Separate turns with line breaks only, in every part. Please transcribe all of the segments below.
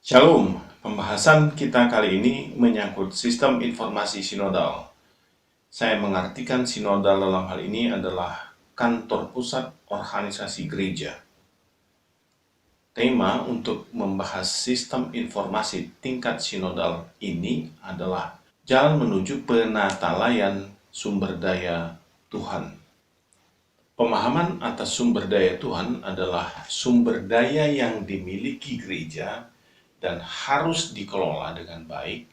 Shalom, pembahasan kita kali ini menyangkut sistem informasi sinodal. Saya mengartikan sinodal dalam hal ini adalah kantor pusat organisasi gereja. Tema untuk membahas sistem informasi tingkat sinodal ini adalah jalan menuju penatalaian sumber daya Tuhan. Pemahaman atas sumber daya Tuhan adalah sumber daya yang dimiliki gereja dan harus dikelola dengan baik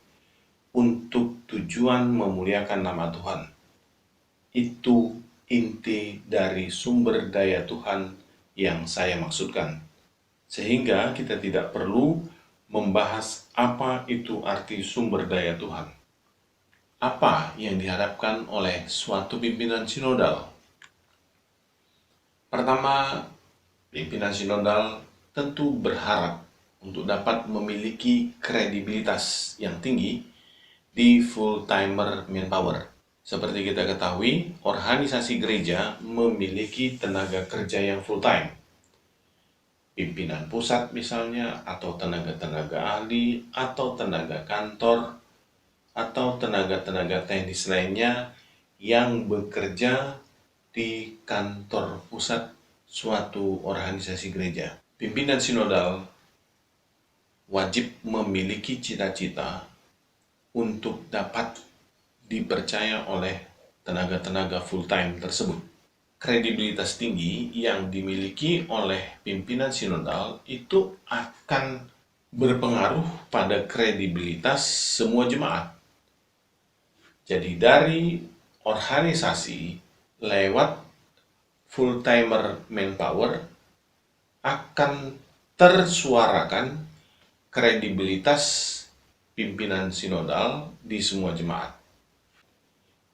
untuk tujuan memuliakan nama Tuhan. Itu inti dari sumber daya Tuhan yang saya maksudkan. Sehingga kita tidak perlu membahas apa itu arti sumber daya Tuhan. Apa yang diharapkan oleh suatu pimpinan sinodal? Pertama, pimpinan sinodal tentu berharap untuk dapat memiliki kredibilitas yang tinggi di full-timer manpower. Seperti kita ketahui, organisasi gereja memiliki tenaga kerja yang full-time. Pimpinan pusat misalnya, atau tenaga-tenaga ahli, atau tenaga kantor, atau tenaga-tenaga teknis lainnya yang bekerja di kantor pusat suatu organisasi gereja. Pimpinan sinodal wajib memiliki cita-cita untuk dapat dipercaya oleh tenaga-tenaga full-time tersebut. Kredibilitas tinggi yang dimiliki oleh pimpinan sinodal itu akan berpengaruh pada kredibilitas semua jemaat. Jadi dari organisasi lewat full-timer manpower akan tersuarakan kredibilitas pimpinan sinodal di semua jemaat.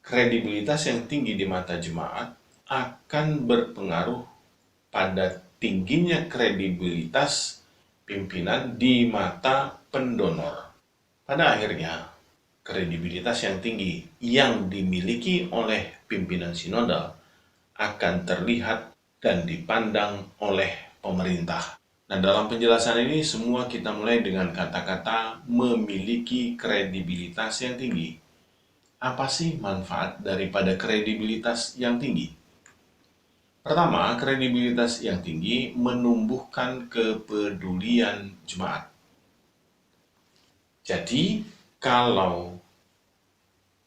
Kredibilitas yang tinggi di mata jemaat akan berpengaruh pada tingginya kredibilitas pimpinan di mata pendonor. Pada akhirnya, kredibilitas yang tinggi yang dimiliki oleh pimpinan sinodal akan terlihat dan dipandang oleh pemerintah. Nah, dalam penjelasan ini semua kita mulai dengan kata-kata memiliki kredibilitas yang tinggi. Apa sih manfaat daripada kredibilitas yang tinggi? Pertama, kredibilitas yang tinggi menumbuhkan kepedulian jemaat. Jadi, kalau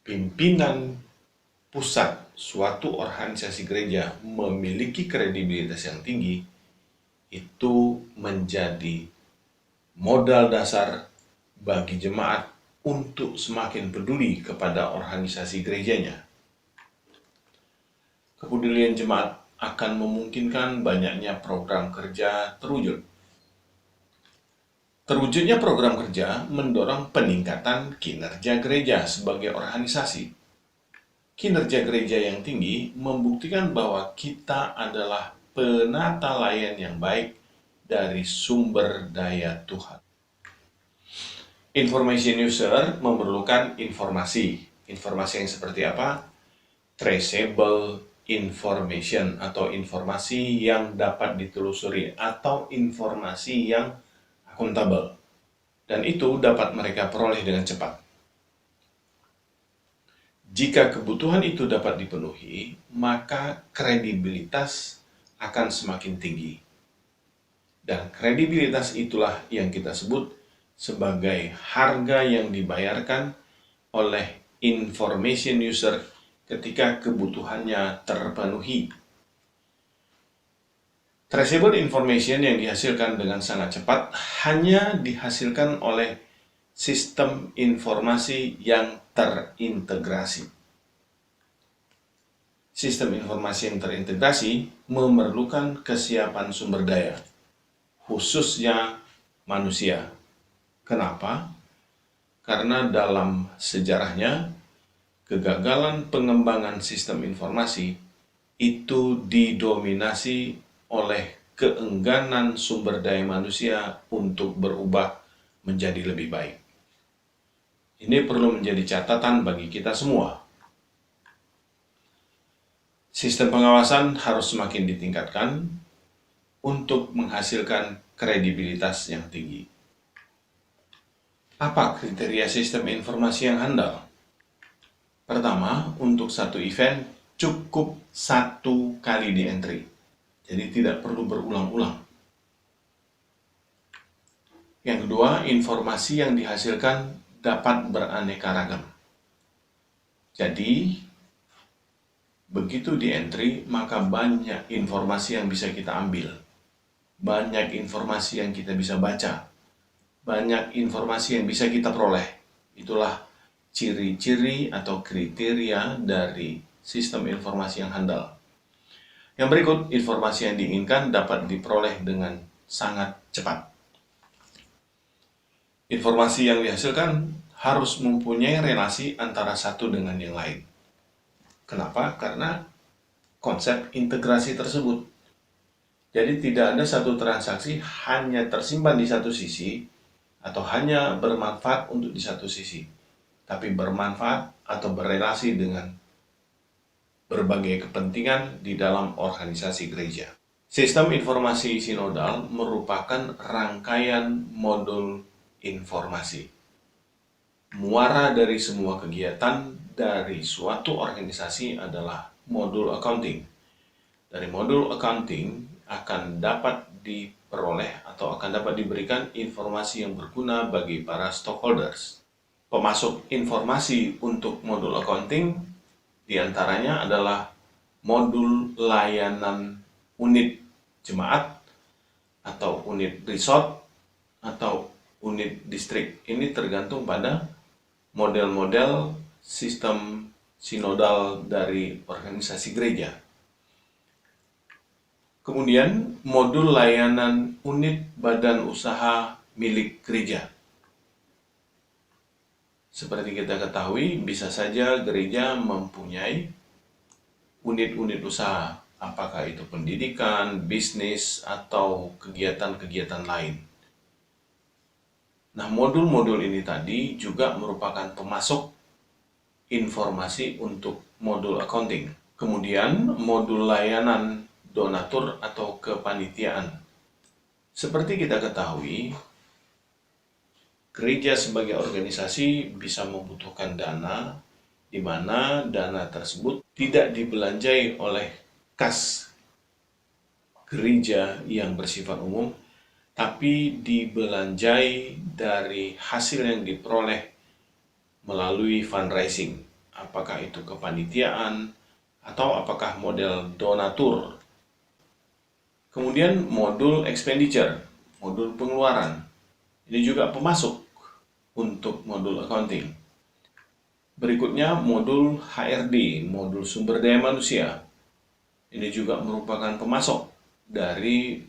pimpinan pusat suatu organisasi gereja memiliki kredibilitas yang tinggi, itu menjadi modal dasar bagi jemaat untuk semakin peduli kepada organisasi gerejanya. Kepedulian jemaat akan memungkinkan banyaknya program kerja terwujud. Terwujudnya program kerja mendorong peningkatan kinerja gereja sebagai organisasi. Kinerja gereja yang tinggi membuktikan bahwa kita adalah penata layan yang baik dari sumber daya Tuhan. Information user memerlukan informasi. Informasi yang seperti apa? Traceable information atau informasi yang dapat ditelusuri atau informasi yang akuntabel. Dan itu dapat mereka peroleh dengan cepat. Jika kebutuhan itu dapat dipenuhi, maka kredibilitas akan semakin tinggi. Dan kredibilitas itulah yang kita sebut sebagai harga yang dibayarkan oleh information user ketika kebutuhannya terpenuhi. Traceable information yang dihasilkan dengan sangat cepat hanya dihasilkan oleh sistem informasi yang terintegrasi. Sistem informasi yang terintegrasi memerlukan kesiapan sumber daya, khususnya manusia. Kenapa? Karena dalam sejarahnya, kegagalan pengembangan sistem informasi itu didominasi oleh keengganan sumber daya manusia untuk berubah menjadi lebih baik. Ini perlu menjadi catatan bagi kita semua. Sistem pengawasan harus semakin ditingkatkan untuk menghasilkan kredibilitas yang tinggi. Apa kriteria sistem informasi yang handal? Pertama, untuk satu event cukup satu kali di entry. Jadi tidak perlu berulang-ulang. Yang kedua, informasi yang dihasilkan dapat beraneka ragam. Jadi, begitu di entry, maka banyak informasi yang bisa kita ambil. Banyak informasi yang kita bisa baca. Banyak informasi yang bisa kita peroleh. Itulah ciri-ciri atau kriteria dari sistem informasi yang handal. Yang berikut, informasi yang diinginkan dapat diperoleh dengan sangat cepat. Informasi yang dihasilkan harus mempunyai relasi antara satu dengan yang lain. Kenapa? Karena konsep integrasi tersebut. Jadi tidak ada satu transaksi hanya tersimpan di satu sisi atau hanya bermanfaat untuk di satu sisi, tapi bermanfaat atau berelasi dengan berbagai kepentingan di dalam organisasi gereja. Sistem informasi sinodal merupakan rangkaian modul informasi. Muara dari semua kegiatan dari suatu organisasi adalah modul accounting. Dari modul accounting akan dapat diperoleh atau akan dapat diberikan informasi yang berguna bagi para stakeholders. Pemasok informasi untuk modul accounting diantaranya adalah modul layanan unit jemaat atau unit resort atau unit distrik. Ini tergantung pada model-model sistem sinodal dari organisasi gereja. Kemudian modul layanan unit badan usaha milik gereja. Seperti kita ketahui, bisa saja gereja mempunyai unit-unit usaha, apakah itu pendidikan, bisnis, atau kegiatan-kegiatan lain. Nah, modul-modul ini tadi juga merupakan pemasok informasi untuk modul accounting. Kemudian, modul layanan donatur atau kepanitiaan. Seperti kita ketahui, gereja sebagai organisasi bisa membutuhkan dana, di mana dana tersebut tidak dibelanjai oleh kas gereja yang bersifat umum, tapi dibelanjai dari hasil yang diperoleh melalui fundraising. Apakah itu kepanitiaan atau apakah model donatur. Kemudian modul expenditure, modul pengeluaran. Ini juga pemasok untuk modul accounting. Berikutnya modul HRD, modul sumber daya manusia. Ini juga merupakan pemasok dari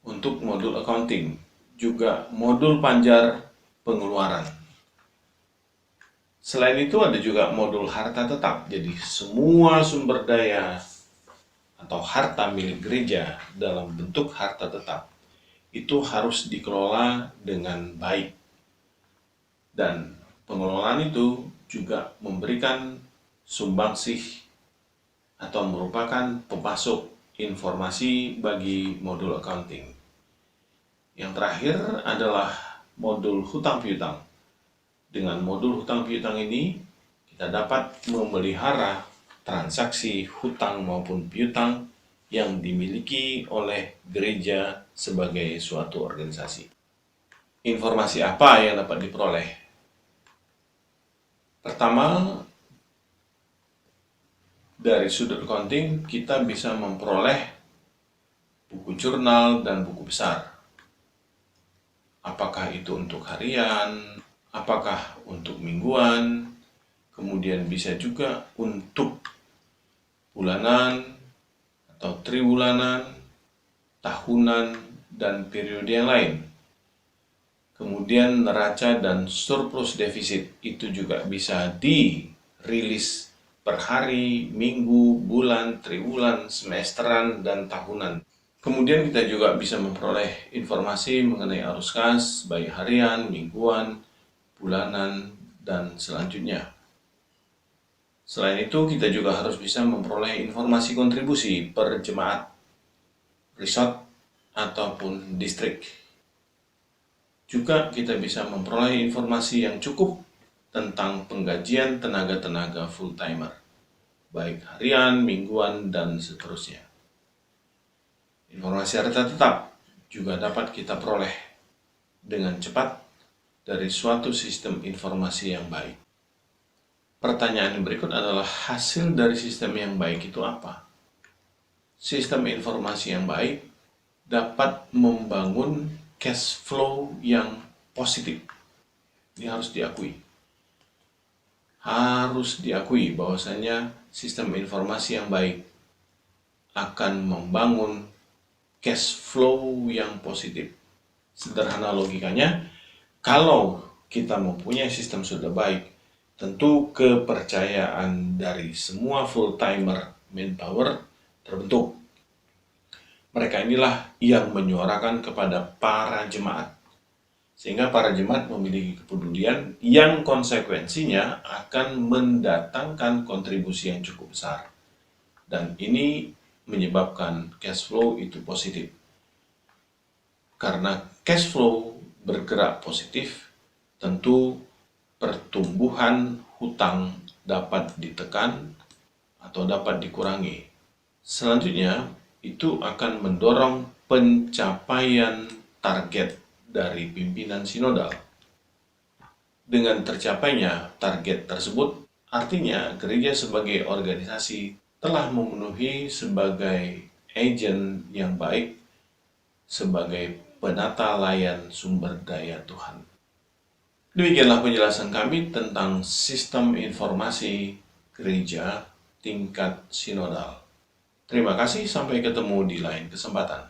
untuk modul accounting. Juga modul panjar pengeluaran. Selain itu ada juga modul harta tetap. Jadi semua sumber daya atau harta milik gereja dalam bentuk harta tetap itu harus dikelola dengan baik. Dan pengelolaan itu juga memberikan sumbangsih atau merupakan pemasok informasi bagi modul accounting. Yang terakhir adalah modul hutang piutang. Dengan modul hutang piutang ini, kita dapat memelihara transaksi hutang maupun piutang yang dimiliki oleh gereja sebagai suatu organisasi. Informasi apa yang dapat diperoleh? Pertama, dari sudut accounting kita bisa memperoleh buku jurnal dan buku besar. Apakah itu untuk harian, apakah untuk mingguan, kemudian bisa juga untuk bulanan atau triwulanan, tahunan, dan periode yang lain. Kemudian neraca dan surplus defisit itu juga bisa dirilis per hari, minggu, bulan, triwulan, semesteran, dan tahunan. Kemudian kita juga bisa memperoleh informasi mengenai arus kas, baik harian, mingguan, bulanan, dan selanjutnya. Selain itu, kita juga harus bisa memperoleh informasi kontribusi per jemaat, resort, ataupun distrik. Juga kita bisa memperoleh informasi yang cukup tentang penggajian tenaga-tenaga full-timer, baik harian, mingguan, dan seterusnya. Informasi harta tetap juga dapat kita peroleh dengan cepat dari suatu sistem informasi yang baik. Pertanyaan berikut adalah hasil dari sistem yang baik itu apa? Sistem informasi yang baik dapat membangun cash flow yang positif. Ini harus diakui. Harus diakui bahwasanya sistem informasi yang baik akan membangun cash flow yang positif. Sederhana logikanya, kalau kita mempunyai sistem sudah baik, tentu kepercayaan dari semua full-timer manpower terbentuk. Mereka inilah yang menyuarakan kepada para jemaat, sehingga para jemaat memiliki kepedulian yang konsekuensinya akan mendatangkan kontribusi yang cukup besar. Dan ini menyebabkan cash flow itu positif. Karena cash flow bergerak positif, tentu pertumbuhan hutang dapat ditekan atau dapat dikurangi. Selanjutnya, itu akan mendorong pencapaian target dari pimpinan sinodal. Dengan tercapainya target tersebut, artinya gereja sebagai organisasi telah memenuhi sebagai agen yang baik, sebagai penata layan sumber daya Tuhan. Demikianlah penjelasan kami tentang sistem informasi gereja tingkat sinodal. Terima kasih, sampai ketemu di lain kesempatan.